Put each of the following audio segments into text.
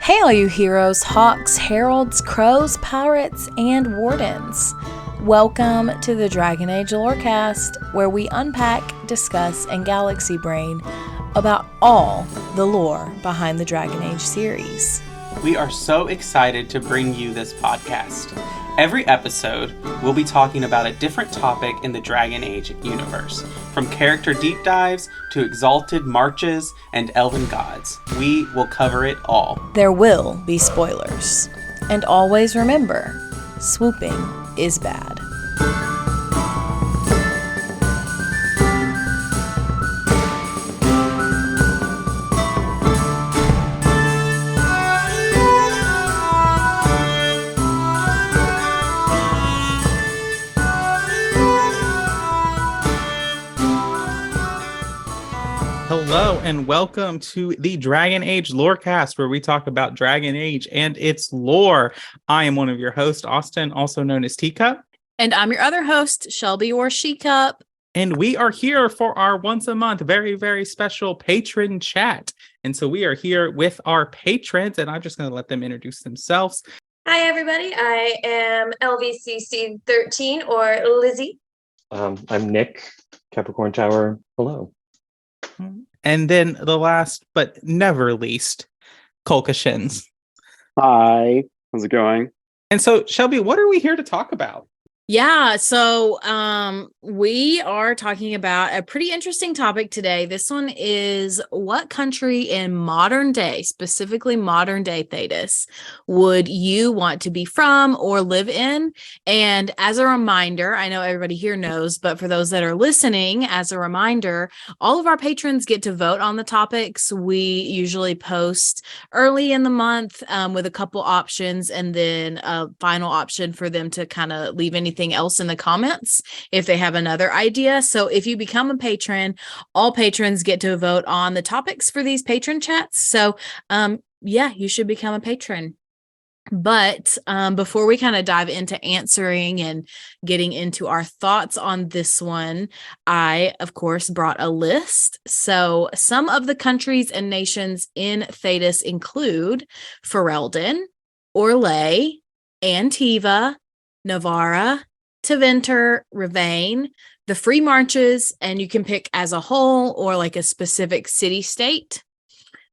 Hey, all you heroes, hawks, heralds, crows, pirates, and wardens. Welcome to the Dragon Age Lorecast, where we unpack, discuss, and galaxy brain about all the lore behind the Dragon Age series. We are so excited to bring you this podcast. Every episode, we'll be talking about a different topic in the Dragon Age universe. From character deep dives to exalted marches and elven gods, we will cover it all. There will be spoilers. And always remember, swooping is bad. Hello and welcome to the Dragon Age Lorecast, where we talk about Dragon Age and its lore. I am one of your hosts, Austin, also known as Teacup. And I'm your other host, Shelby or She-Cup. And we are here for our once a month, very, very special patron chat. And so we are here with our patrons, and I'm just going to let them introduce themselves. Hi, everybody. I am LVCC13 or Lizzie. I'm Nick, Capricorn Tower. Hello. And then the last but never least, Kolka Shins. Hi, how's it going? And so, Shelby, what are we here to talk about? Yeah, so we are talking about a pretty interesting topic today. This one is what country in modern day, specifically modern day Thedas, would you want to be from or live in? And as a reminder, I know everybody here knows, but for those that are listening, as a reminder, all of our patrons get to vote on the topics. We usually post early in the month with a couple options and then a final option for them to kind of leave anything else in the comments if they have another idea. So if you become a patron, all patrons get to vote on the topics for these patron chats. So yeah, you should become a patron. But before we kind of dive into answering and getting into our thoughts on this one, I, of course, brought a list. So some of the countries and nations in Thedas include Ferelden, Orlais, Antiva, Navarra, Tevinter, Ravain, the Free Marches, and you can pick as a whole or like a specific city-state.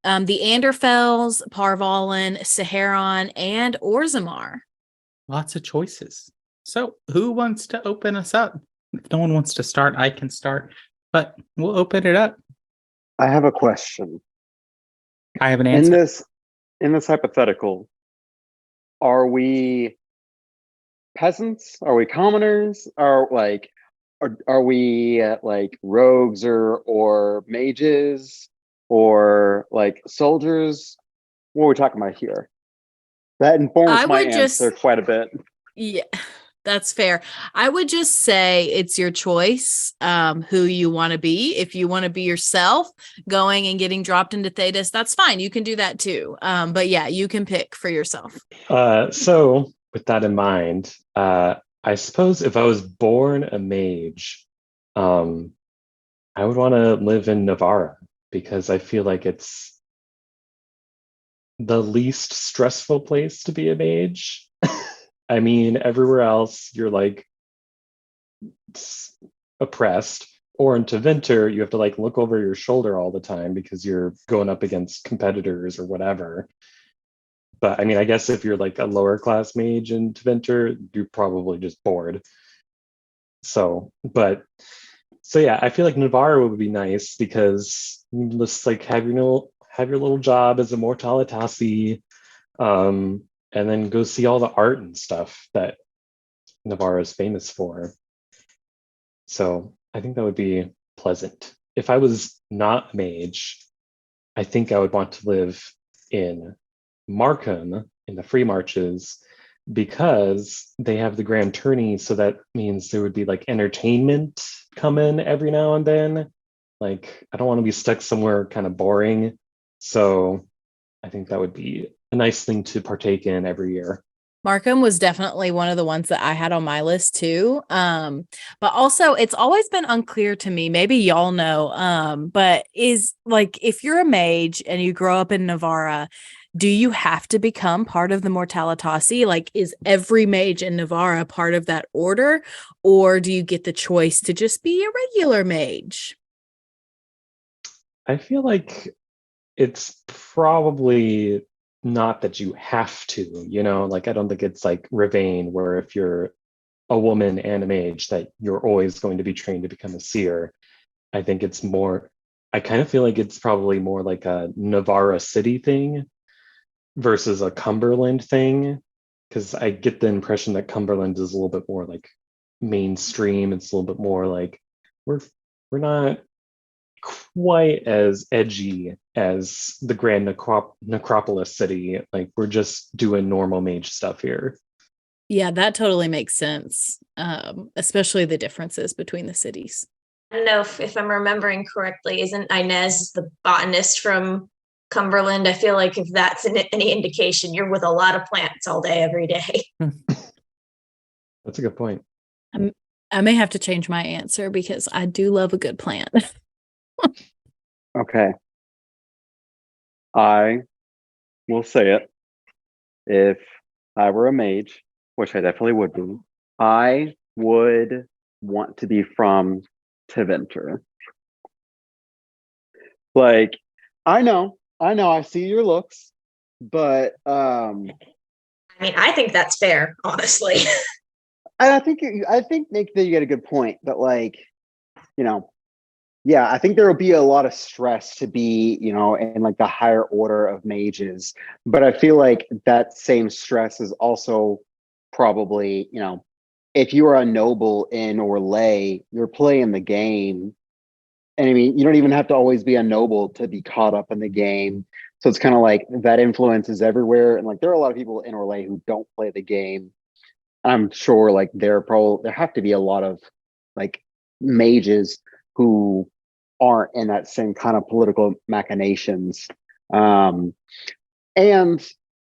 The Anderfells, Parvalen, Saharon, and Orzammar. Lots of choices. So who wants to open us up? If no one wants to start, I can start, but we'll open it up. I have a question. I have an answer. In this hypothetical, are we peasants? Are we commoners? Are we like rogues or mages or like soldiers? What are we talking about here? That informs my answer quite a bit. Yeah, that's fair. I would just say it's your choice who you want to be. If you want to be yourself going and getting dropped into Thedas, that's fine. You can do that too. But yeah, you can pick for yourself. So with that in mind, I suppose if I was born a mage, I would want to live in Navarra because I feel like it's the least stressful place to be a mage. I mean, everywhere else you're like oppressed, or in Tevinter you have to like look over your shoulder all the time because you're going up against competitors or whatever. But I mean, I guess if you're like a lower class mage in Tevinter, you're probably just bored. So yeah, I feel like Navarra would be nice because you just like have your little job as a Mortalitasi, and then go see all the art and stuff that Navarra is famous for. So I think that would be pleasant. If I was not a mage, I think I would want to live in Markham in the Free Marches because they have the Grand Tourney, so that means there would be like entertainment come in every now and then. Like I don't want to be stuck somewhere kind of boring, so I think that would be a nice thing to partake in every year. Markham was definitely one of the ones that I had on my list too. But also it's always been unclear to me, maybe y'all know, but is like, if you're a mage and you grow up in Navarra, do you have to become part of the Mortalitasi? Like, is every mage in Navarra part of that order? Or do you get the choice to just be a regular mage? I feel like it's probably not that you have to, like I don't think it's like Ravane where if you're a woman and a mage that you're always going to be trained to become a seer. I think it's more, I kind of feel like it's probably more like a Navarra City thing versus a Cumberland thing. Because I get the impression that Cumberland is a little bit more like mainstream. It's a little bit more like we're not quite as edgy as the Grand Necropolis City. Like we're just doing normal mage stuff here. Yeah, that totally makes sense. Especially the differences between the cities. I don't know if I'm remembering correctly. Isn't Inez the botanist from Cumberland? I feel like if that's any indication, you're with a lot of plants all day, every day. That's a good point. I may have to change my answer because I do love a good plant. Okay. I will say it. If I were a mage, which I definitely would be, I would want to be from Teventer. Like, I know, I see your looks, but I mean, I think that's fair, honestly. I think Nick, that you get a good point. But like, yeah, I think there will be a lot of stress to be, in like the higher order of mages. But I feel like that same stress is also probably, if you are a noble in Orlais, you're playing the game. And I mean, you don't even have to always be a noble to be caught up in the game. So it's kind of like that influence is everywhere. And like there are a lot of people in Orlais who don't play the game. I'm sure like there have to be a lot of like mages who aren't in that same kind of political machinations. And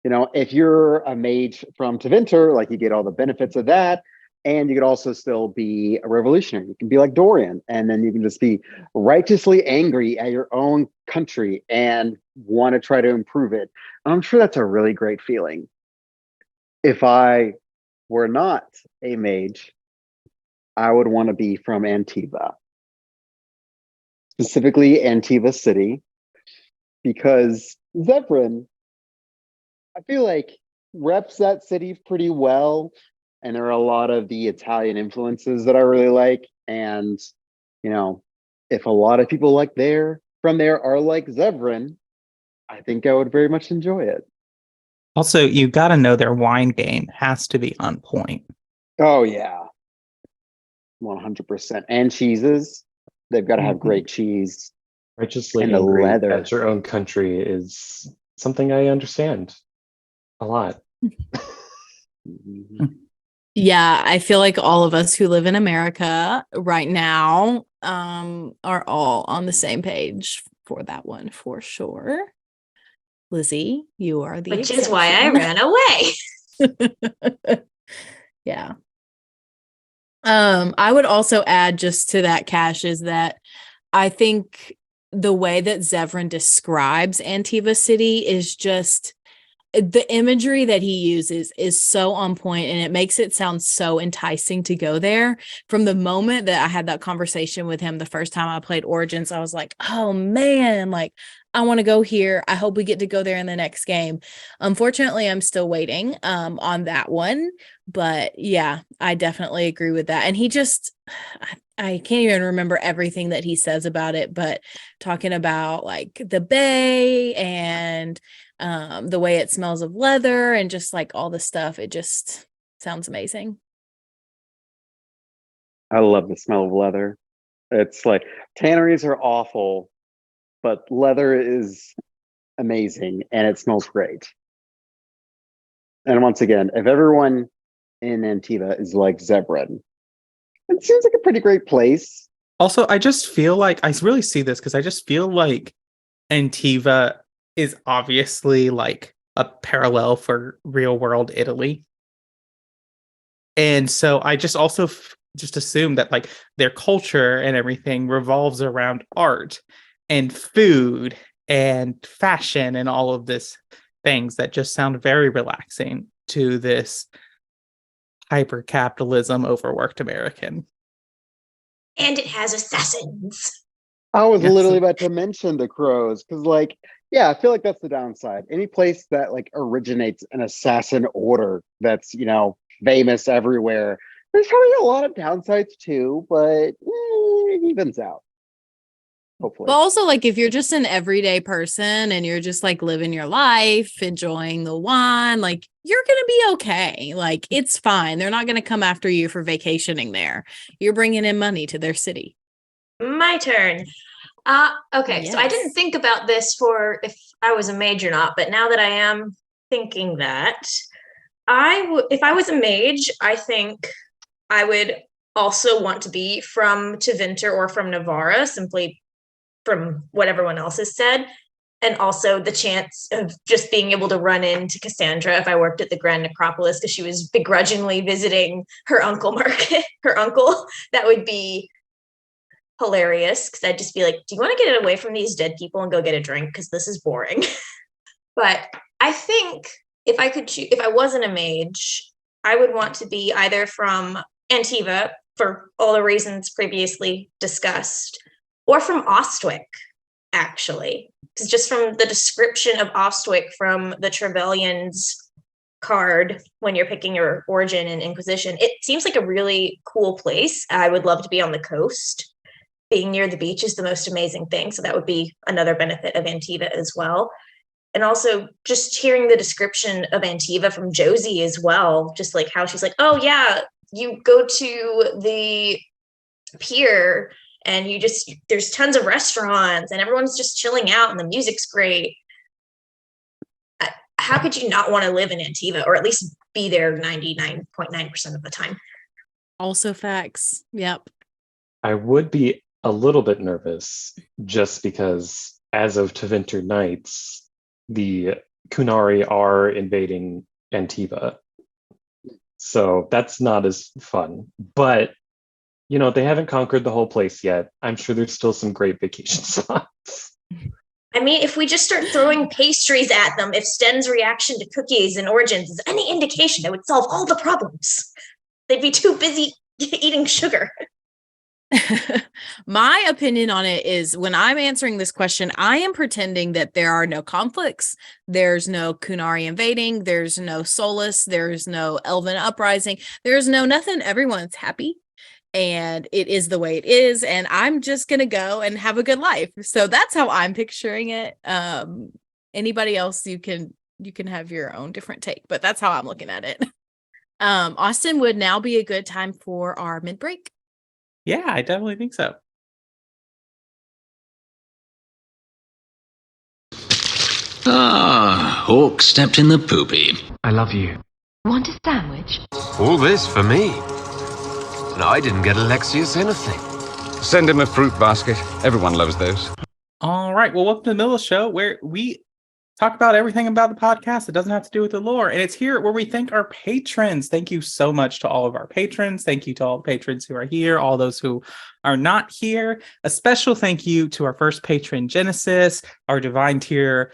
if you're a mage from Teventer, like you get all the benefits of that, and you could also still be a revolutionary. You can be like Dorian, and then you can just be righteously angry at your own country and want to try to improve it. And I'm sure that's a really great feeling. If I were not a mage, I would want to be from Antiva, specifically Antiva City, because Zevran, I feel like, reps that city pretty well. And there are a lot of the Italian influences that I really like. And, if a lot of people from there are like Zevran, I think I would very much enjoy it. Also, you got to know their wine game has to be on point. Oh, yeah. 100%. And cheeses. They've got to have great cheese. Righteously and the angry leather at your own country is something I understand a lot. Yeah, I feel like all of us who live in America right now are all on the same page for that one for sure. Lizzie, you are the Which exception. is why I ran away. Yeah. I would also add just to that, Cash, is that I think the way that Zevran describes Antiva City is just the imagery that he uses is so on point, and it makes it sound so enticing to go there. From the moment that I had that conversation with him the first time I played Origins, I was like, oh man, like I want to go here. I hope we get to go there in the next game. Unfortunately, I'm still waiting on that one, but yeah, I definitely agree with that. And he just I can't even remember everything that he says about it, but talking about like the bay and the way it smells of leather and just like all the stuff, it just sounds amazing. I love the smell of leather. It's like tanneries are awful, but leather is amazing and it smells great. And once again, if everyone in Antiva is like Zevran, it seems like a pretty great place. Also, I just feel like I really see this because I just feel like Antiva is obviously like a parallel for real world Italy. And so I just also just assume that like their culture and everything revolves around art and food and fashion and all of this things that just sound very relaxing to this hyper capitalism overworked American. And it has assassins. I was Yes. literally about to mention the crows because, like, yeah, I feel like that's the downside. Any place that like originates an assassin order that's, you know, famous everywhere, there's probably a lot of downsides too, but it evens out. Hopefully. But also, like, if you're just an everyday person and you're just like living your life, enjoying the wine, like, you're going to be okay. Like, it's fine. They're not going to come after you for vacationing there. You're bringing in money to their city. My turn. Okay, so I didn't Yes. think about this for if I was a mage or not, but now that I am thinking that, if I was a mage, I think I would also want to be from Tevinter or from Navarra, simply from what everyone else has said. And also the chance of just being able to run into Cassandra if I worked at the Grand Necropolis because she was begrudgingly visiting her uncle Market, her uncle. That would be hilarious because I'd just be like, do you want to get away from these dead people and go get a drink? Because this is boring. But I think if I could choose, if I wasn't a mage, I would want to be either from Antiva for all the reasons previously discussed, or from Ostwick, actually. Because just from the description of Ostwick from the Trevelyan's card when you're picking your origin in Inquisition, it seems like a really cool place. I would love to be on the coast. Being near the beach is the most amazing thing. So that would be another benefit of Antiva as well. And also just hearing the description of Antiva from Josie as well, just like how she's like, oh yeah, you go to the pier and there's tons of restaurants and everyone's just chilling out and the music's great. How could you not want to live in Antiva or at least be there 99.9% of the time? Also facts. Yep. I would be a little bit nervous just because as of Tevinter Nights, the Kunari are invading Antiva. So that's not as fun. But, you know, they haven't conquered the whole place yet. I'm sure there's still some great vacation spots. I mean, if we just start throwing pastries at them, if Sten's reaction to cookies and origins is any indication, that would solve all the problems. They'd be too busy eating sugar. My opinion on it is when I'm answering this question, I am pretending that there are no conflicts. There's no Kunari invading. There's no Solus. There's no Elven uprising. There's no nothing. Everyone's happy. And it is the way it is. And I'm just going to go and have a good life. So that's how I'm picturing it. Anybody else, you can have your own different take, but that's how I'm looking at it. Austin, would now be a good time for our mid-break? Yeah, I definitely think so. Ah, Hawk stepped in the poopy. I love you. Want a sandwich? All this for me. And I didn't get Alexius anything. Send him a fruit basket. Everyone loves those. All right. Well, welcome to the middle of the show where we talk about everything about the podcast that doesn't have to do with the lore. And it's here where we thank our patrons. Thank you so much to all of our patrons. Thank you to all the patrons who are here, all those who are not here. A special thank you to our first patron, Genesis, our Divine Tier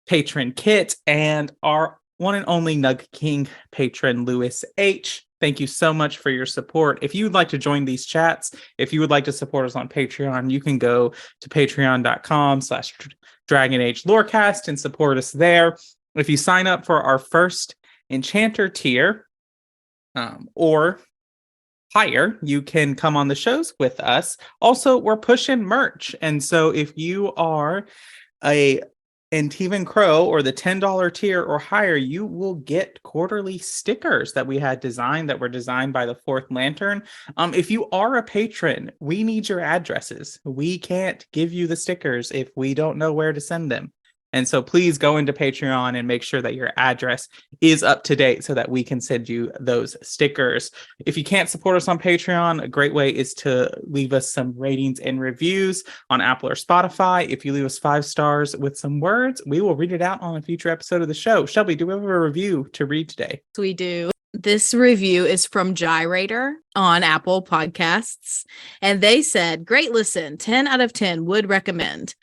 patron, Kit, and our one and only Nug King patron, Lewis H. Thank you so much for your support. If you would like to join these chats, if you would like to support us on Patreon, you can go to patreon.com/Dragon Age Lorecast and support us there. If you sign up for our first Enchanter tier or higher, you can come on the shows with us. Also, we're pushing merch. And so if you are a Antivan Crow or the $10 tier or higher, you will get quarterly stickers that we had designed that were designed by the Fourth Lantern. If you are a patron, we need your addresses. We can't give you the stickers if we don't know where to send them. And so please go into Patreon and make sure that your address is up to date so that we can send you those stickers. If you can't support us on Patreon, a great way is to leave us some ratings and reviews on Apple or Spotify. If you leave us 5 stars with some words, we will read it out on a future episode of the show. Shelby, do we have a review to read today? We do. This review is from Gyrator on Apple Podcasts. And they said, great listen, 10 out of 10 would recommend.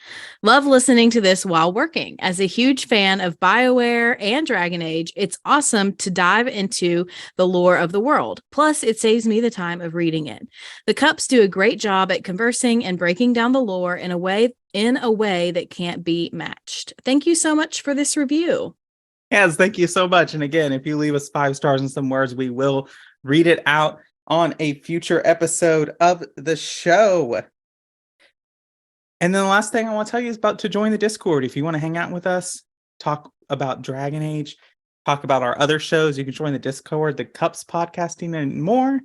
Love listening to this while working. As a huge fan of BioWare and Dragon Age, it's awesome to dive into the lore of the world. Plus, it saves me the time of reading it. The Cups do a great job at conversing and breaking down the lore in a way that can't be matched. Thank you so much for this review. Yes, thank you so much. And again, if you leave us 5 stars and some words, we will read it out on a future episode of the show. And then the last thing I want to tell you is about to join the Discord. If you want to hang out with us, talk about Dragon Age, talk about our other shows, you can join the Discord, the Cups Podcasting, and more.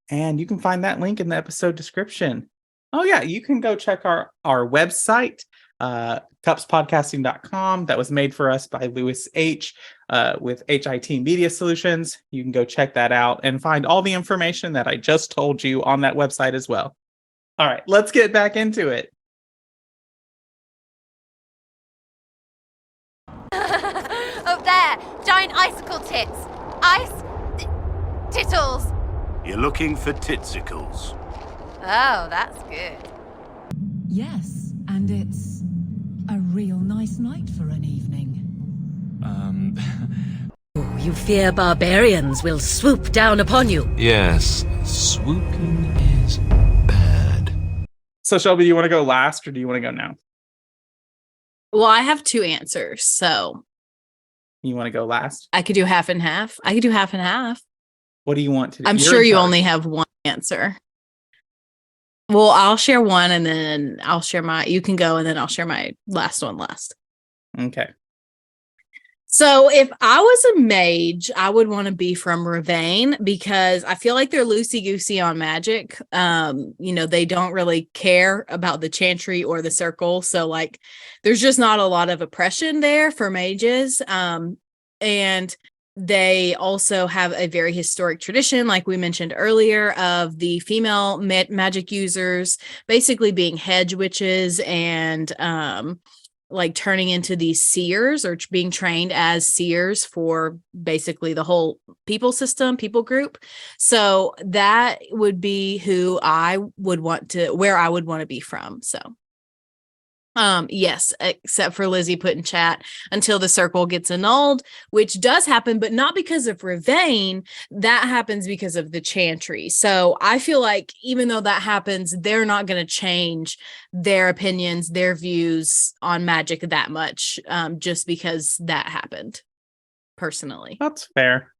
And you can find that link in the episode description. Oh, yeah, you can go check our website, cupspodcasting.com. That was made for us by Lewis H. With HIT Media Solutions. You can go check that out and find all the information that I just told you on that website as well. All right, let's get back into it. Up there, giant icicle tits. Tittles. You're looking for titsicles. Oh, that's good. Yes, and it's a real nice night for an evening. You fear barbarians will swoop down upon you. Yes, swooping is bad. So, Shelby, do you want to go last or do you want to go now? Well, I have 2 answers, so. You want to go last? I could do half and half. What do you want to do? I'm sure you only have one answer. Well, I'll share one and then I'll share you can go and then I'll share my last one last. Okay. So if I was a mage, I would want to be from Ravane because I feel like they're loosey-goosey on magic. They don't really care about the chantry or the circle. So like there's just not a lot of oppression there for mages. And they also have a very historic tradition, like we mentioned earlier, of the female magic users basically being hedge witches and like turning into these seers or being trained as seers for basically the whole people group. So that would be where I would want to be from. So yes, except for Lizzie put in chat until the circle gets annulled, which does happen, but not because of Ravane. That happens because of the chantry. So I feel like even though that happens, they're not going to change their opinions, their views on magic that much, just because that happened. Personally, that's fair.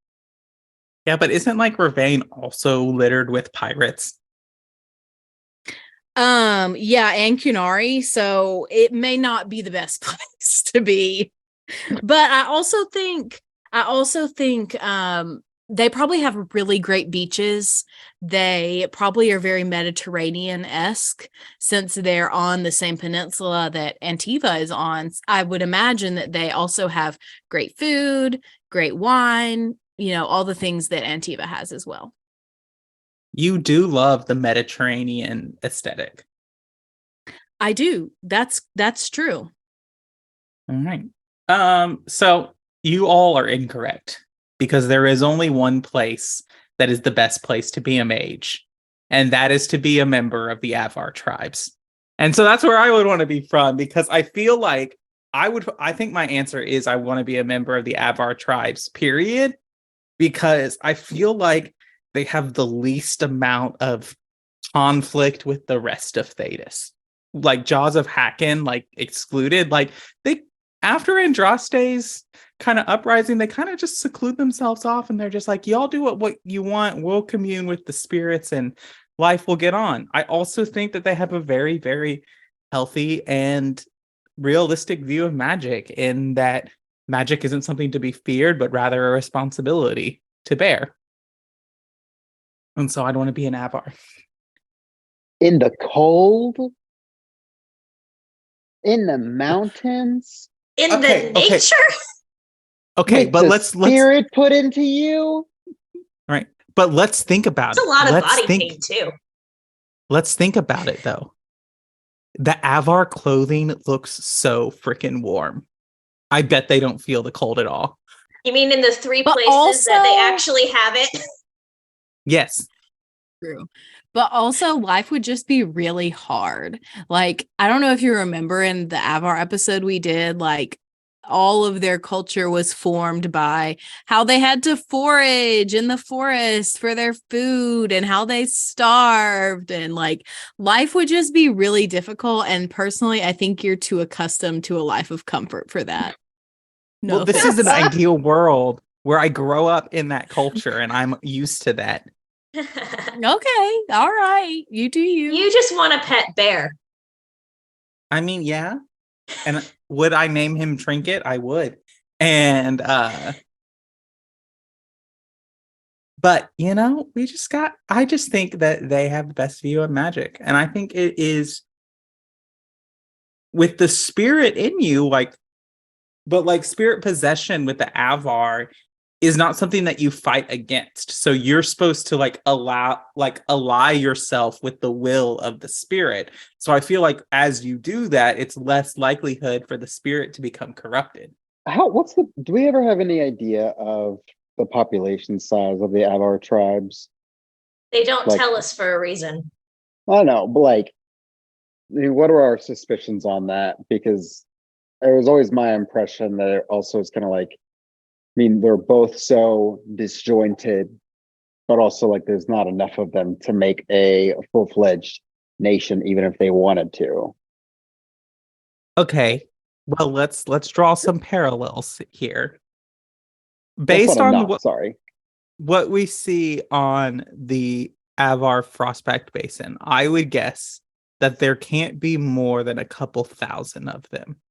Yeah, but isn't like Ravane also littered with pirates? Yeah, and Kunari, so it may not be the best place to be. But I also think they probably have really great beaches. They probably are very Mediterranean-esque since they're on the same peninsula that Antiva is on. I would imagine that they also have great food, great wine, all the things that Antiva has as well. You do love the Mediterranean aesthetic. I do. That's true. All right. So you all are incorrect because there is only one place that is the best place to be a mage, and that is to be a member of the Avar tribes. And so that's where I would want to be from because I feel like I think my answer is I want to be a member of the Avar tribes, period, because I feel like they have the least amount of conflict with the rest of Thedas. Like Jaws of Hakken, like excluded. Like they, after Andraste's kind of uprising, they kind of just seclude themselves off and they're just like, y'all do what you want. We'll commune with the spirits and life will get on. I also think that they have a very, very healthy and realistic view of magic in that magic isn't something to be feared, but rather a responsibility to bear. And so I'd want to be an Avar. In the cold? In the mountains? In the nature? Okay, with but the let's spirit put into you? Right. But let's think about it. It's a lot of body paint too. Let's think about it though. The Avar clothing looks so freaking warm. I bet they don't feel the cold at all. You mean in the three But places that they also- actually have it? Yes. True. But also, life would just be really hard. Like, I don't know if you remember in the Avar episode we did, like, all of their culture was formed by how they had to forage in the forest for their food and how they starved. And, like, life would just be really difficult. And personally, I think you're too accustomed to a life of comfort for that. No Well, this is an offense. ideal world where I grow up in that culture and I'm used to that. Okay. All right. You do you. You just want a pet bear. I mean, yeah. And would I name him Trinket? I would. And but I just think that they have the best view of magic. And I think it is with the spirit in you, but spirit possession with the Avar is not something that you fight against. So you're supposed to ally yourself with the will of the spirit. So I feel like as you do that, it's less likelihood for the spirit to become corrupted. Do we ever have any idea of the population size of the Avar tribes? They don't tell us for a reason. I don't know, but what are our suspicions on that? Because it was always my impression that it also is kind of they're both so disjointed, but also there's not enough of them to make a full-fledged nation, even if they wanted to. Okay, well let's draw some parallels here. Based on what we see on the Avar Prospect Basin, I would guess that there can't be more than a couple thousand of them.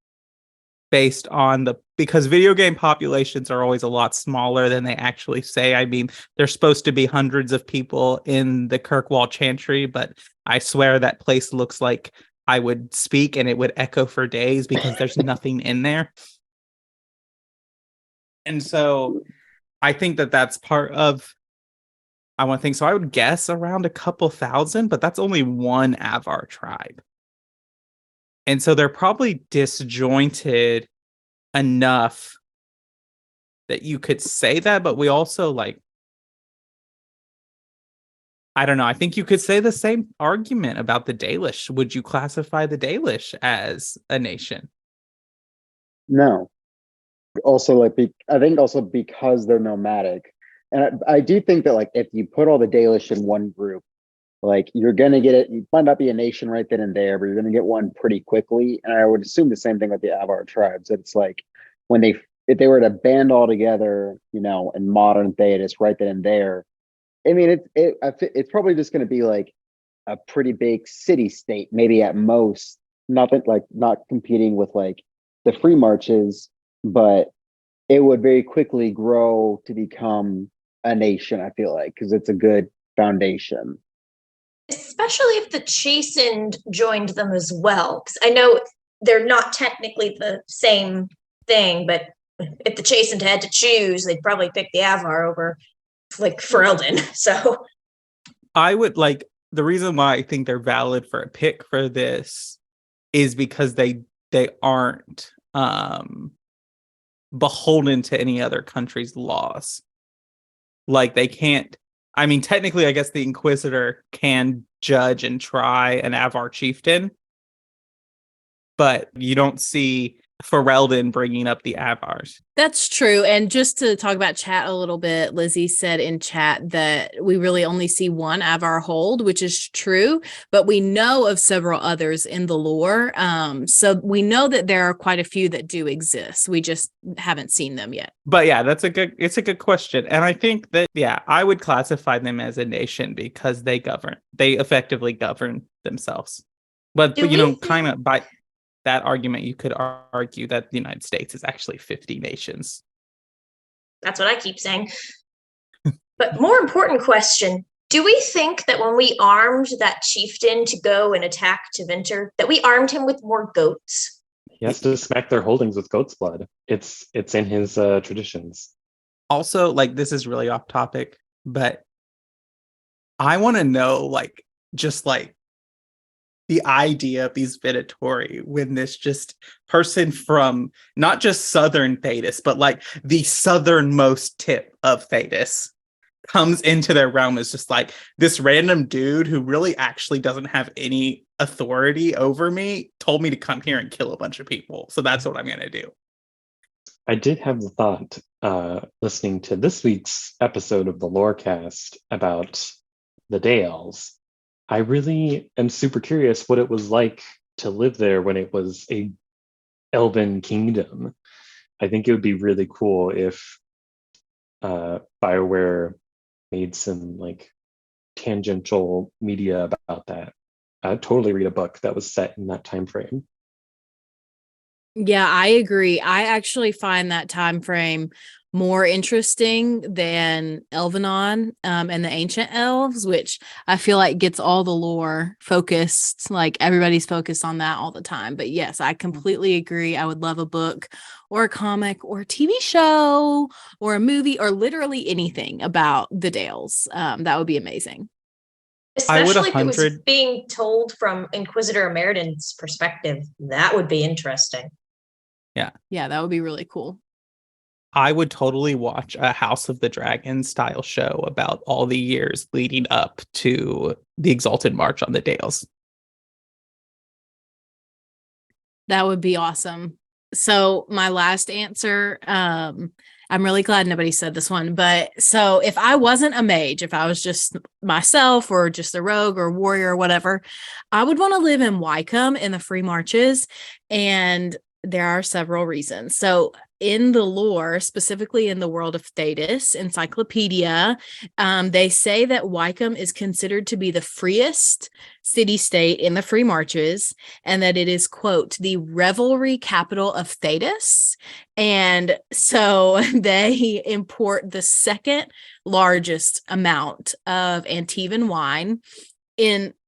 Based on because video game populations are always a lot smaller than they actually say. I mean, there's supposed to be hundreds of people in the Kirkwall Chantry, but I swear that place looks like I would speak and it would echo for days because there's nothing in there. And so I think that that's part of, I want to think, so I would guess around a couple thousand, but that's only one Avar tribe. And so they're probably disjointed enough that you could say that, but we also I don't know. I think you could say the same argument about the Dalish. Would you classify the Dalish as a nation? No. Also, I think also because they're nomadic, and I do think that if you put all the Dalish in one group, you're gonna get it. You might not be a nation right then and there, but you're gonna get one pretty quickly. And I would assume the same thing with the Avar tribes. That it's if they were to band all together, in modern Thedas right then and there. I mean, it's probably just gonna be a pretty big city state, maybe at most. Not competing with the free marches, but it would very quickly grow to become a nation. I feel because it's a good foundation. Especially if the Chastened joined them as well. Because I know they're not technically the same thing, but if the Chastened had to choose, they'd probably pick the Avar over Ferelden. So I would the reason why I think they're valid for a pick for this is because they aren't beholden to any other country's laws. They can't. I mean, technically, I guess the Inquisitor can judge and try an Avar chieftain, but you don't see Ferelden bringing up the Avars. That's true. And just to talk about chat a little bit, Lizzie said in chat that we really only see one Avar hold, which is true, but we know of several others in the lore. So we know that there are quite a few that do exist. We just haven't seen them yet. But yeah, it's a good question. And I think that, I would classify them as a nation because they effectively govern themselves. But kind of by that argument, you could argue that the United States is actually 50 nations. That's what I keep saying. But more important question, do we think that when we armed that chieftain to go and attack Tevinter, that we armed him with more goats? He has to smack their holdings with goat's blood. It's in his traditions. Also, this is really off topic, but I want to know, the idea of these Venatori when this just person from not just southern Thedas, but like the southernmost tip of Thedas comes into their realm is just like this random dude who really actually doesn't have any authority over me told me to come here and kill a bunch of people. So that's what I'm going to do. I did have the thought listening to this week's episode of the Lorecast about the Dales. I really am super curious what it was like to live there when it was a elven kingdom. I think it would be really cool if BioWare made some like tangential media about that. I'd totally read a book that was set in that time frame. Yeah, I agree. I actually find that time frame more interesting than Elvenon and the ancient elves, which I feel like gets all the lore focused. Like everybody's focused on that all the time. But yes, I completely agree. I would love a book or a comic or a TV show or a movie or literally anything about the Dales. That would be amazing. Especially if it was being told from Inquisitor Meriden's perspective. That would be interesting. Yeah, that would be really cool. I would totally watch a House of the Dragon style show about all the years leading up to the Exalted March on the Dales. That would be awesome. So my last answer, I'm really glad nobody said this one, but so if I wasn't a mage, if I was just myself or just a rogue or warrior or whatever, I would want to live in Wycombe in the Free Marches. And there are several reasons. So in the lore, specifically in the world of Thedas encyclopedia, they say that Wycombe is considered to be the freest city-state in the Free Marches, and that it is, quote, the revelry capital of Thedas. And so they import the second largest amount of Antivan wine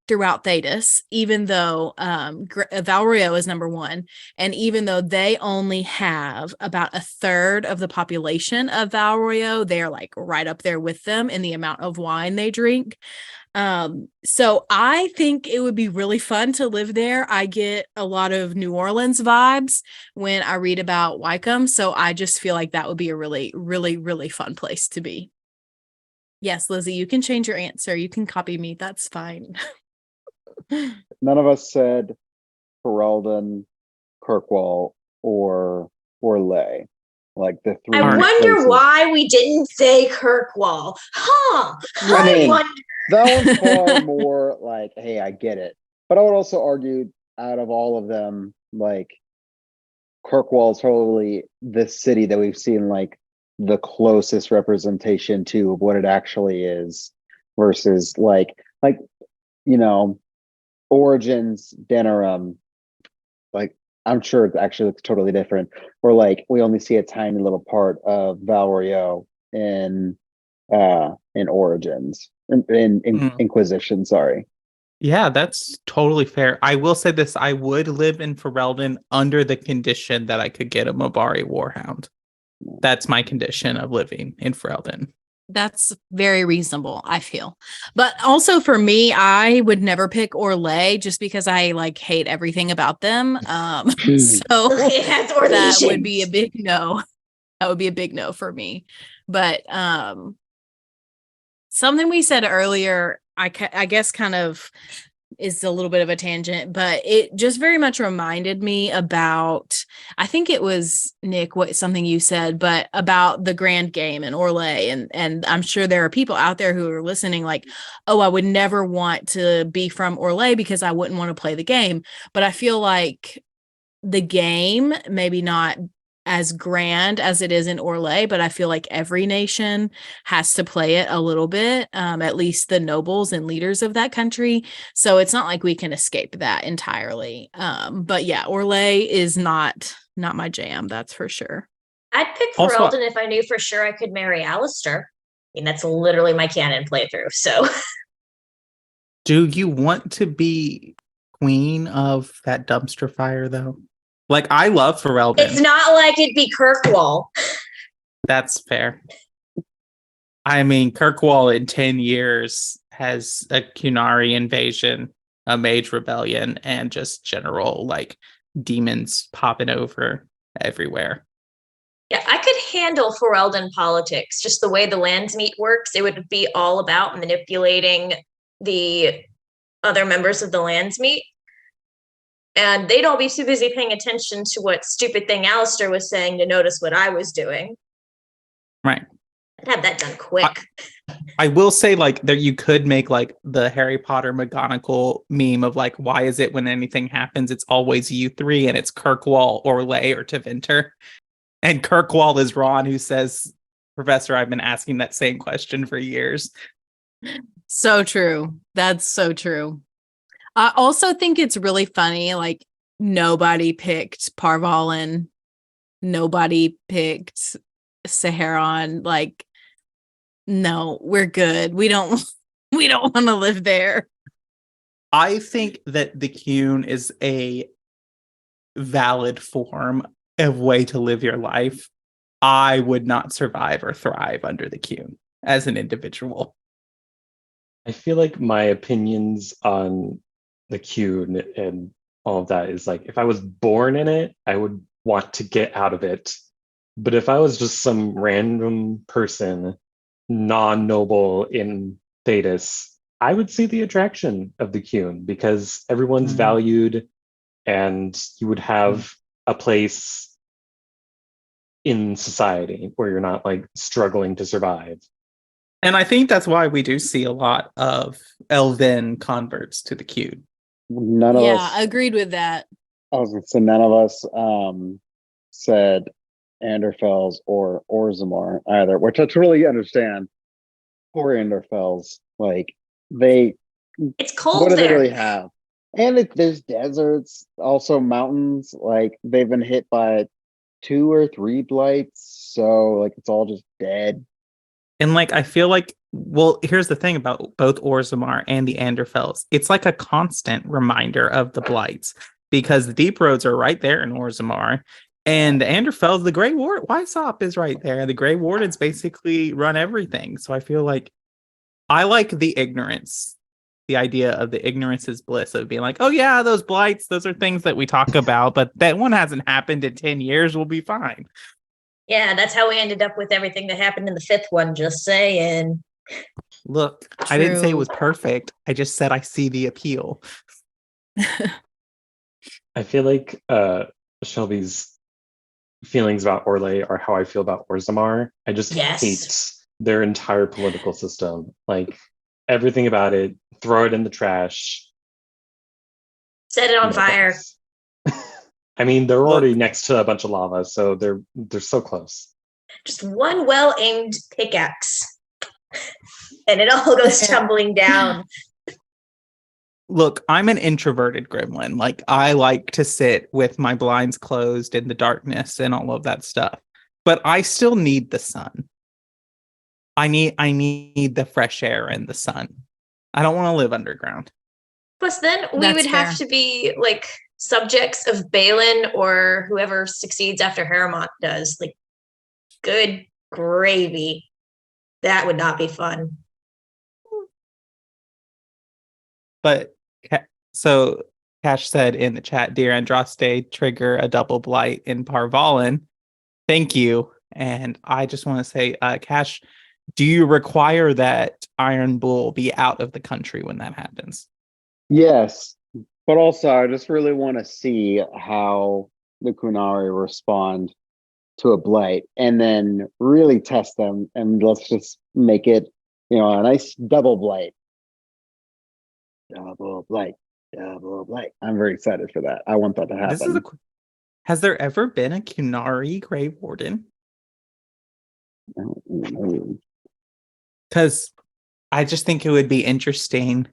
throughout Thedas, even though Valrio is number one. And even though they only have about a third of the population of Valrio, they're like right up there with them in the amount of wine they drink. So I think it would be really fun to live there. I get a lot of New Orleans vibes when I read about Wycombe. So I just feel like that would be a really, really, really fun place to be. Yes, Lizzie, you can change your answer. You can copy me. That's fine. None of us said Ferelden, Kirkwall, or Lay. Like the three. I wonder places. why we didn't say Kirkwall. I wonder. That one's far more like, hey, I get it. But I would also argue out of all of them, like Kirkwall is probably the city that we've seen like the closest representation to what it actually is versus like you know, Origins, Denerim, like I'm sure it actually looks totally different. Or like we only see a tiny little part of Valrio in Origins, in Inquisition. Sorry. Yeah, that's totally fair. I will say this: I would live in Ferelden under the condition that I could get a Mabari Warhound. That's my condition of living in Ferelden. That's very reasonable, I feel. But also for me, I would never pick Orlais just because I like hate everything about them. So that would be a big no. That would be a big no for me. But something we said earlier, I guess kind of is a little bit of a tangent, but it just very much reminded me about, I think it was Nick, something you said, but about the grand game in Orlais. And I'm sure there are people out there who are listening like, oh, I would never want to be from Orlais because I wouldn't want to play the game. But I feel like the game, maybe not as grand as it is in Orlais, but I feel like every nation has to play it a little bit, at least the nobles and leaders of that country. So it's not like we can escape that entirely. But yeah, Orlais is not my jam, that's for sure. I'd pick Ferelden if I knew for sure I could marry Alistair. I mean, that's literally my canon playthrough. So do you want to be queen of that dumpster fire though? Like, I love Ferelden. It's not like it'd be Kirkwall. That's fair. I mean, Kirkwall in 10 years has a Qunari invasion. a mage rebellion and just general like demons popping over everywhere. Yeah, I could handle Ferelden politics, just the way the Landsmeet works. It would be all about manipulating the other members of the Landsmeet. And they'd all be too busy paying attention to what stupid thing Alistair was saying to notice what I was doing. Right. I'd have that done quick. I will say, like, there you could make like the Harry Potter McGonagall meme of like, why is it when anything happens, it's always you three, and it's Kirkwall, Orlais, or Tevinter. And Kirkwall is Ron, who says, Professor, I've been asking that same question for years. So true. That's so true. I also think it's really funny, like, nobody picked Parvalin. Nobody picked Saharon. Like, no, we're good. We don't want to live there. I think that the Cune is a valid form of way to live your life. I would not survive or thrive under the Cune as an individual. I feel like my opinions on the Cune and all of that is like, if I was born in it, I would want to get out of it. But if I was just some random person, non-noble in Thedas, I would see the attraction of the Cune because everyone's valued, and you would have a place in society where you're not like struggling to survive. And I think that's why we do see a lot of Elven converts to the Cune. None of us. Yeah, agreed with that. I was gonna say none of us said Anderfels or Orzammar either, which I totally understand. Poor Anderfels, like it's cold what do there. they really have? And there's deserts, also mountains. Like they've been hit by 2 or 3 blights, so like it's all just dead. And like I feel like, well, here's the thing about both Orzammar and the Anderfels. It's like a constant reminder of the blights, because the deep roads are right there in Orzammar. And the Anderfels, the Grey Ward, Wysop is right there. The Grey Wardens basically run everything. So I feel like I like the ignorance, the idea of the ignorance is bliss, of being like, oh yeah, those blights, those are things that we talk about, but that one hasn't happened in 10 years, we'll be fine. Yeah, that's how we ended up with everything that happened in the 5th one, just saying. Look, I didn't say it was perfect. I just said I see the appeal. I feel like Shelby's feelings about Orlais are how I feel about Orzammar. I just hate their entire political system. Like everything about it, throw it in the trash. Set it on fire. I mean, they're already next to a bunch of lava, so they're so close. Just one well-aimed pickaxe, and it all goes tumbling down. Look, I'm an introverted gremlin. Like, I like to sit with my blinds closed in the darkness and all of that stuff. But I still need the sun. I need the fresh air and the sun. I don't want to live underground. Plus, then we would have to be like subjects of Balin or whoever succeeds after Harrowmont does. Like, good gravy. That would not be fun. But so Cash said in the chat, dear Andraste, trigger a double blight in Parvalin. Thank you. And I just want to say, Cash, do you require that Iron Bull be out of the country when that happens? Yes, but also I just really want to see how the Qunari respond to a blight, and then really test them, and let's just make it, a nice double blight. Double blight. I'm very excited for that. I want that to happen. Has there ever been a Qunari Grey Warden? Because I just think it would be interesting,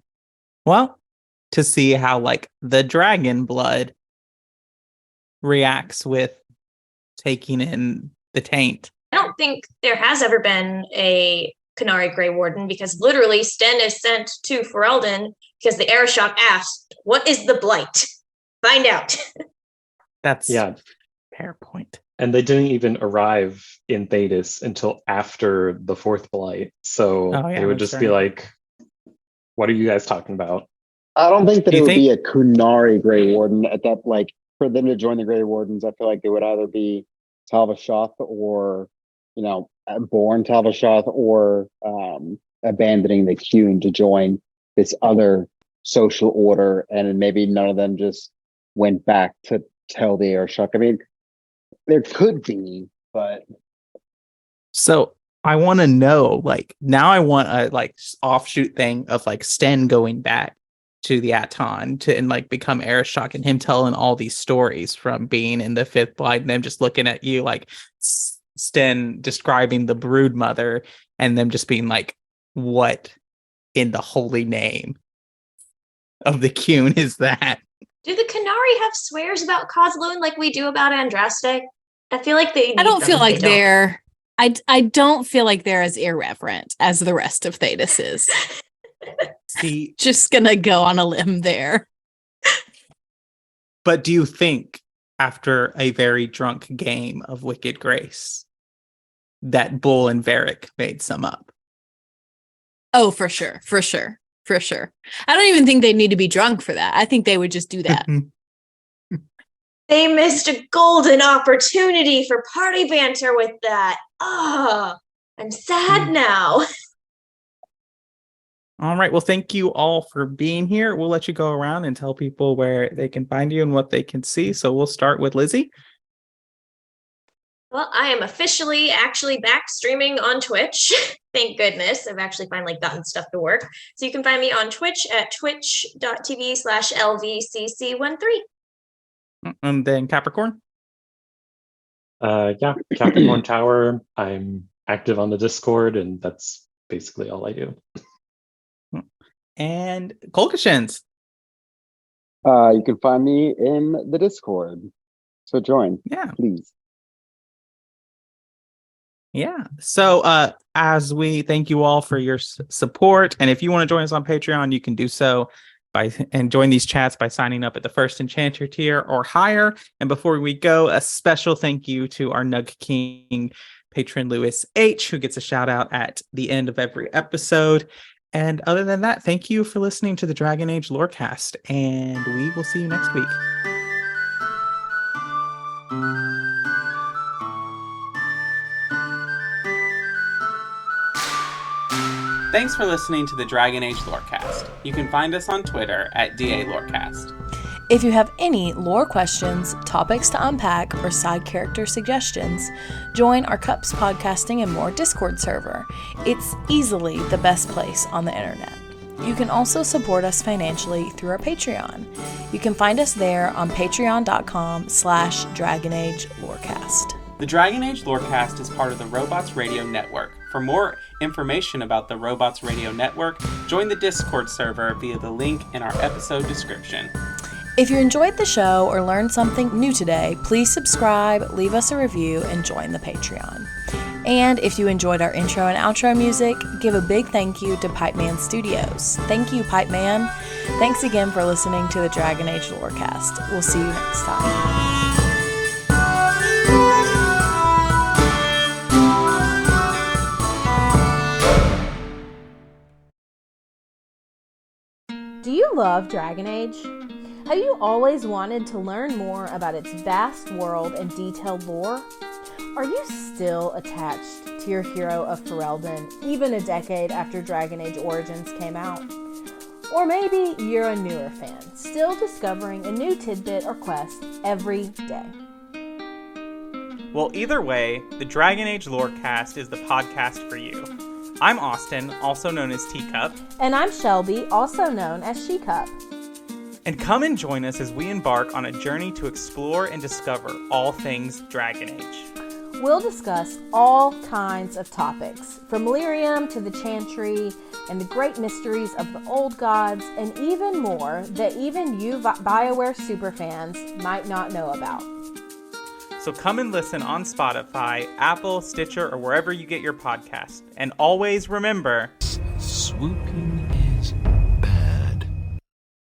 well, to see how like the dragon blood reacts with taking in the taint. I don't think there has ever been a Qunari Grey Warden, because literally Sten is sent to Ferelden because the Arishok asked, what is the blight? Find out. That's fair point. And they didn't even arrive in Thedas until after the 4th blight. So it would just be like, what are you guys talking about? I don't think that Do it you would think- be a Kunari Grey Warden at that, like, for them to join the Grey Wardens. I feel like they would either be Talvashoth or, born Talvashoth, or abandoning the Qun to join this other social order, and maybe none of them just went back to tell the Airshok. I mean, there could be, but So I want to know, like, now I want a like offshoot thing of like Sten going back to the Aton and like become Airshok, and him telling all these stories from being in the Fifth Blight, and them just looking at you like Sten describing the Brood Mother, and them just being like, what in the holy name of the Qun is that? Do the Canari have swears about Kozloon like we do about Andraste? I feel like they. I don't need feel them, like they don't. they're. I don't feel like they're as irreverent as the rest of Thedas is. See, Just gonna go on a limb there. but do you think after a very drunk game of Wicked Grace that Bull and Varric made some up? Oh, for sure. I don't even think they need to be drunk for that. I think they would just do that. They missed a golden opportunity for party banter with that. Oh, I'm sad now. All right. Well, thank you all for being here. We'll let you go around and tell people where they can find you and what they can see. So we'll start with Lizzie. Well, I am officially actually back streaming on Twitch. Thank goodness. I've actually finally gotten stuff to work. So you can find me on Twitch at twitch.tv/LVCC13. And then Capricorn. Yeah, Capricorn Tower. I'm active on the Discord, and that's basically all I do. And Kolkashins. you can find me in the Discord. So join, please. Yeah. So as we thank you all for your support, and if you want to join us on Patreon, you can do so and join these chats by signing up at the first Enchanter tier or higher. And before we go, a special thank you to our Nug King patron Lewis H, who gets a shout out at the end of every episode. And other than that, thank you for listening to the Dragon Age Lorecast, and we will see you next week. Thanks for listening to the Dragon Age Lorecast. You can find us on Twitter at DA Lorecast. If you have any lore questions, topics to unpack, or side character suggestions, join our Cups Podcasting and More Discord server. It's easily the best place on the internet. You can also support us financially through our Patreon. You can find us there on patreon.com/DragonAgeLorecast. The Dragon Age Lorecast is part of the Robots Radio Network. For more information about the Robots Radio Network, join the Discord server via the link in our episode description. If you enjoyed the show or learned something new today, please subscribe, leave us a review, and join the Patreon. And if you enjoyed our intro and outro music, give a big thank you to Pipeman Studios. Thank you, Pipeman. Thanks again for listening to the Dragon Age Lorecast. We'll see you next time. Do you love Dragon Age? Have you always wanted to learn more about its vast world and detailed lore? Are you still attached to your hero of Ferelden, even a decade after Dragon Age Origins came out? Or maybe you're a newer fan, still discovering a new tidbit or quest every day. Well, either way, the Dragon Age Lorecast is the podcast for you. I'm Austin, also known as Teacup. And I'm Shelby, also known as Shecup. And come and join us as we embark on a journey to explore and discover all things Dragon Age. We'll discuss all kinds of topics, from Lyrium to the Chantry and the great mysteries of the old gods, and even more that even you BioWare superfans might not know about. So come and listen on Spotify, Apple, Stitcher, or wherever you get your podcast. And always remember, swooping